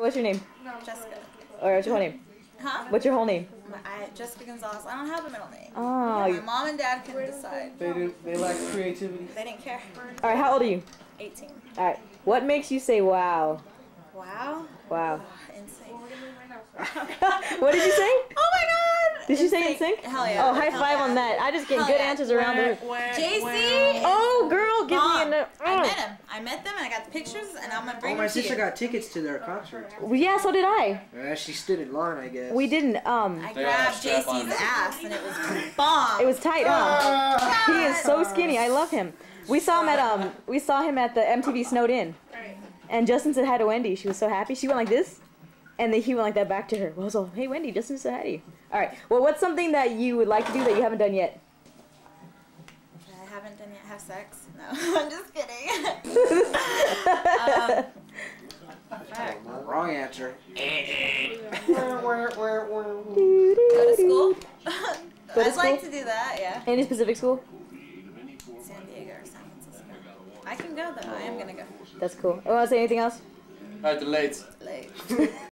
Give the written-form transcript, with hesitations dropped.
What's your name? Jessica. Or what's your whole name? Huh? What's your whole name? Jessica Gonzalez. I don't have a middle name. Oh. My mom and dad can decide. They lack creativity. They didn't care. All right. How old are you? 18. All right. What makes you say wow? Wow. Wow. Insane. What did you say? Oh my god! Did she say NSYNC? Hell yeah. Oh, high Hell five yeah. on that. I just get Hell good yeah. answers around the. JC. Oh, girl, give Mom, me a. I met him. I met them and I got the pictures and I'm gonna bring Oh, my them to sister you. got tickets to their concert. Yeah, so did I. She stood in line, I guess. We didn't. I grabbed JC's ass and it was bomb. It was tight, huh? He is so skinny. I love him. We saw him at the MTV Snowed In, and Justin said hi to Wendy. She was so happy. She went like this, and then he went like that back to her. Well, so hey Wendy, Justin said hi to you. All right. Well, what's something that you would like to do that you haven't done yet? I haven't done yet. Have sex? No, I'm just kidding. Wrong answer. Go to school. Go to I'd like school? to do that. Yeah. Any specific school? San Diego or San Francisco. I can go though. I am gonna go. That's cool. Want to say anything else? Alright, the late. Late.